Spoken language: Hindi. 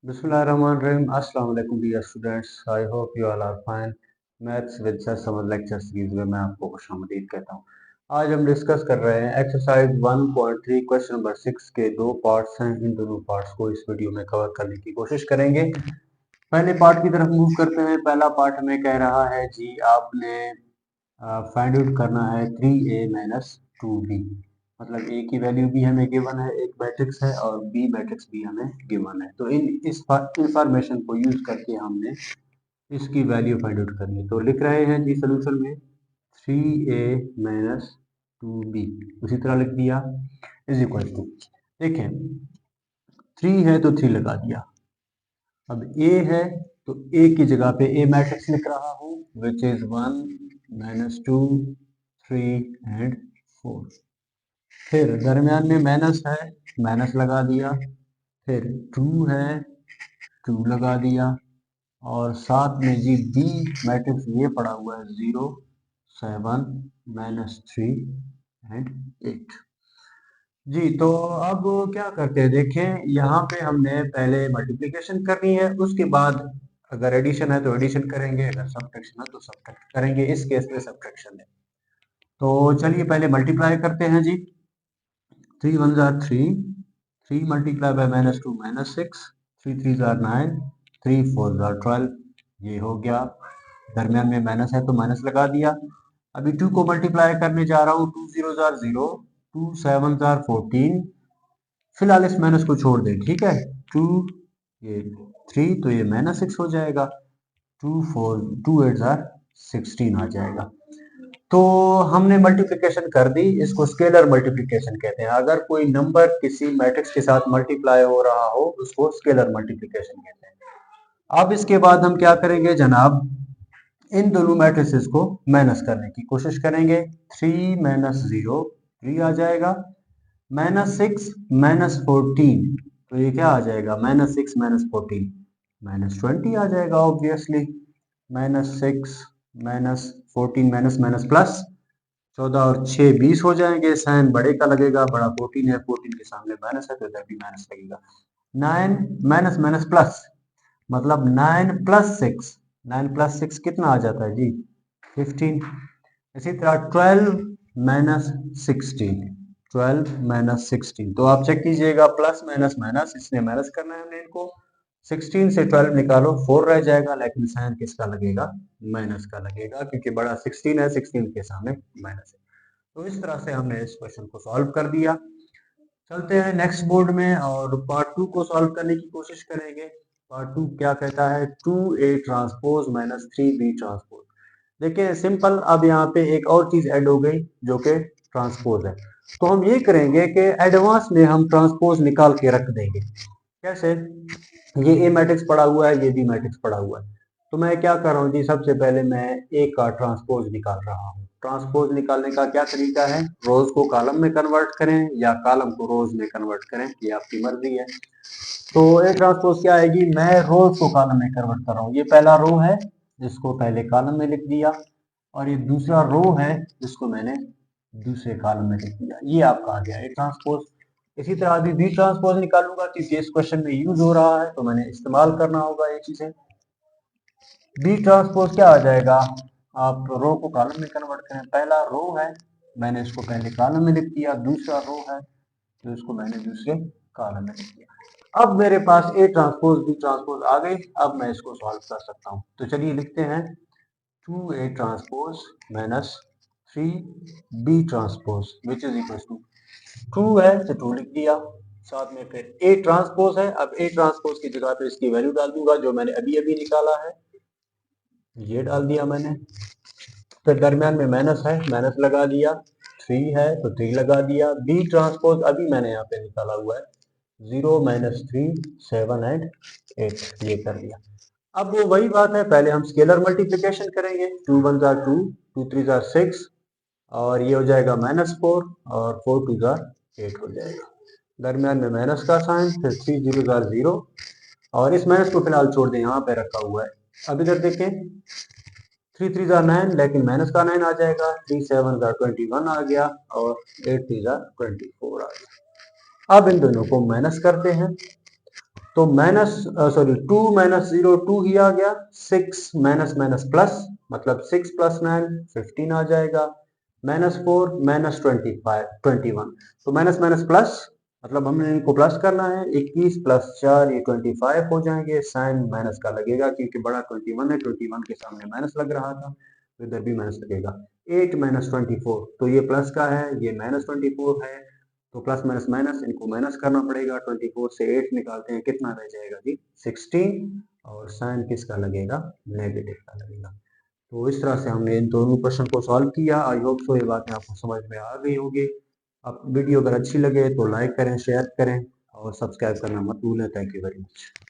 बिस्मिल्लाहिर्रहमानिर्रहीम। अस्सलाम वालेकुम dear students, I hope you all are fine. Maths with sir समझ लेक्चर सीरीज में मैं आपको खुशामदीद कहता हूँ। आज हम डिस्कस कर रहे हैं एक्सरसाइज 1.3 क्वेश्चन नंबर 6 के दो पार्ट्स हैं। इन दोनों पार्ट्स को इस वीडियो में कवर करने की कोशिश करेंगे। पहले पार्ट की तरफ मूव करते हैं। पहला पार्ट हमें कह रहा है जी आपने फाइंड आउट करना है 3a माइनस 2b। मतलब a की वैल्यू भी हमें गिवन है, एक मैट्रिक्स है, और b मैट्रिक्स भी हमें गिवन है। तो इस इंफॉर्मेशन को यूज करके हमने इसकी वैल्यू फाइंड आउट करनी है। तो लिख रहे हैं जी सोल्यूशन में 3a माइनस 2b, उसी तरह लिख दिया इज इक्वल टू, देखें 3 है तो 3 लगा दिया। अब a है तो a की जगह पे a मैट्रिक्स लिख रहा हूँ विच इज 1 माइनस 2 3 एंड 4। फिर दरमियान में माइनस है, माइनस लगा दिया। फिर 2 है, 2 लगा दिया। और साथ में जी बी मैट्रिक्स ये पड़ा हुआ है 0 7 माइनस 3 एंड 8। जी तो अब क्या करते हैं, देखें यहाँ पे हमने पहले मल्टीप्लिकेशन करनी है, उसके बाद अगर एडिशन है तो एडिशन करेंगे, अगर सब्ट्रैक्शन है तो सब्ट्रैक्ट करेंगे। इस केस में सब्ट्रैक्शन है। तो चलिए पहले मल्टीप्लाई करते हैं जी। 3 1 jar 3, 3 multiply by minus 2 minus 6, 3 3 jar 9, 3 4 jar 12। ये हो गया। दरमियान में माइनस है तो माइनस लगा दिया। अभी 2 को मल्टीप्लाई करने जा रहा हूँ। 2 0 जार 0, 2 7 जार 14। फिलहाल इस माइनस को छोड़ दें, ठीक है। 2 ये 3 तो ये माइनस 6 हो जाएगा। 2 4 2 8 जार 16 आ जाएगा। तो हमने मल्टीप्लिकेशन कर दी, इसको स्केलर मल्टीप्लिकेशन कहते हैं। अगर कोई नंबर किसी मैट्रिक्स के साथ मल्टीप्लाई हो रहा हो उसको स्केलर मल्टीप्लिकेशन कहते हैं। अब इसके बाद हम क्या करेंगे जनाब, इन दोनों मैट्रिसेस को माइनस करने की कोशिश करेंगे। 3 माइनस 0 3 आ जाएगा, माइनस 6 माइनस 14 तो ये क्या आ जाएगा, माइनस 6 माइनस 14 माइनस 20 आ जाएगा obviously. Minus 6 minus 14 minus minus plus, 14 और 6 20 हो जाएंगे। साइन बड़े का लगेगा, बड़ा 14 है, 14 के सामने माइनस है तो इधर भी माइनस लगेगा। 9 माइनस माइनस प्लस, मतलब 9 प्लस 6, 9 प्लस 6 कितना आ जाता है जी 15। इसी तरह 12 माइनस 16, 12 माइनस 16 तो आप चेक कीजिएगा, प्लस माइनस माइनस, इसने माइनस करना है हमने इनको। 16 से 12 निकालो 4 रह जाएगा, लेकिन साइन किसका लगेगा, माइनस का लगेगा, क्योंकि बड़ा 16 है, 16 के सामने माइनस है। तो इस तरह से हमने इस क्वेश्चन को सॉल्व कर दिया। चलते हैं नेक्स्ट बोर्ड में और पार्ट 2 को सॉल्व करने की कोशिश करेंगे। पार्ट 2 क्या कहता है, 2a transpose minus 3b transpose. देखिए सिंपल, अब यहाँ पे एक और चीज ऐड हो गई जो कि ट्रांसपोज है। तो हम ये करेंगे कि एडवांस में हम ट्रांसपोज निकाल के रख देंगे। कैसे, ये ए मैट्रिक्स पड़ा हुआ है, ये बी मैट्रिक्स पड़ा हुआ है। तो मैं क्या कर रहा हूँ जी, सबसे पहले मैं ए का ट्रांसपोज निकाल रहा हूँ। ट्रांसपोज निकालने का क्या तरीका है, रोज को कॉलम में कन्वर्ट करें या कॉलम को रोज में कन्वर्ट करें, ये आपकी मर्जी है। तो ए ट्रांसपोज क्या आएगी, मैं रोज को कॉलम में कन्वर्ट कर रहा हूँ। ये पहला रो है, जिसको पहले कॉलम में लिख दिया, और ये दूसरा रो है जिसको मैंने दूसरे कॉलम में लिख दिया। ये आपका आ गया ए ट्रांसपोज। इसी तरह अभी बी ट्रांसपोज निकालूंगा, क्योंकि इस क्वेश्चन में यूज हो रहा है तो मैंने इस्तेमाल करना होगा ये चीजें। बी ट्रांसपोज क्या आ जाएगा, आप रो को कॉलम में कन्वर्ट करें। पहला रो है, मैंने इसको पहले कॉलम में लिख दिया। दूसरा रो है तो इसको मैंने दूसरे कॉलम में लिख दिया। अब मेरे पास ए ट्रांसपोज बी ट्रांसपोज आ गई। अब मैं इसको सॉल्व कर सकता हूँ। तो चलिए लिखते हैं 2a transpose minus 3b transpose which is equal to, 2 है तो 2 लिख दिया, साथ में फिर a ट्रांसपोज है। अब a ट्रांसपोज की जगह पे इसकी वैल्यू डाल दूंगा जो मैंने अभी अभी निकाला है, ये डाल दिया मैंने। फिर दरमियान में माइनस है, माइनस लगा दिया। 3 है तो 3 लगा दिया। b ट्रांसपोज अभी मैंने यहाँ पे निकाला हुआ है, 0 माइनस 3 7 एंड 8, ये कर दिया। अब वो वही बात है, पहले हम स्केलर मल्टीप्लिकेशन करेंगे। 2 1 जार 2, 2 3 जार 6, और ये हो जाएगा माइनस 4, और 4 2 जार 8 हो जाएगा। दरमियान में माइनस का साइन, फिर 3 0 जार 0, और इस माइनस को फिलहाल छोड़ दें, यहाँ पे रखा हुआ है। अब इधर देखें, 3 3 जार 9, लेकिन माइनस का 9 आ जाएगा। 3 7 जार 21 आ गया, और 8 3 जार 24 आ गया। अब इन दोनों को माइनस करते हैं। तो माइनस सॉरी 2 माइनस 0 2 ही आ गया, 6 माइनस माइनस प्लस, मतलब 6 प्लस 9 15 आ जाएगा, माइनस 4 माइनस 21, तो माइनस माइनस प्लस, मतलब हमने इनको प्लस करना है, 21 प्लस 4 ये 25 हो जाएंगे, साइन माइनस का लगेगा क्योंकि बड़ा 21 है, 21 के सामने माइनस लग रहा था, तो इधर भी माइनस लगेगा। 8 माइनस 24, तो ये प्लस का है, ये माइनस 24 है, तो प्लस माइनस माइनस, इनको माइनस करना पड़ेगा, 24 से 8 निकालते हैं, कितना रह जाएगा जी 16, और साइन किसका लगेगा, नेगेटिव का लगेगा। तो इस तरह से हमने इन दोनों क्वेश्चन को सॉल्व किया। आई होप सो ये बातें आपको समझ में आ गई होगी। अब वीडियो अगर अच्छी लगे तो लाइक करें, शेयर करें और सब्सक्राइब करना मत भूलें। Thank you very much.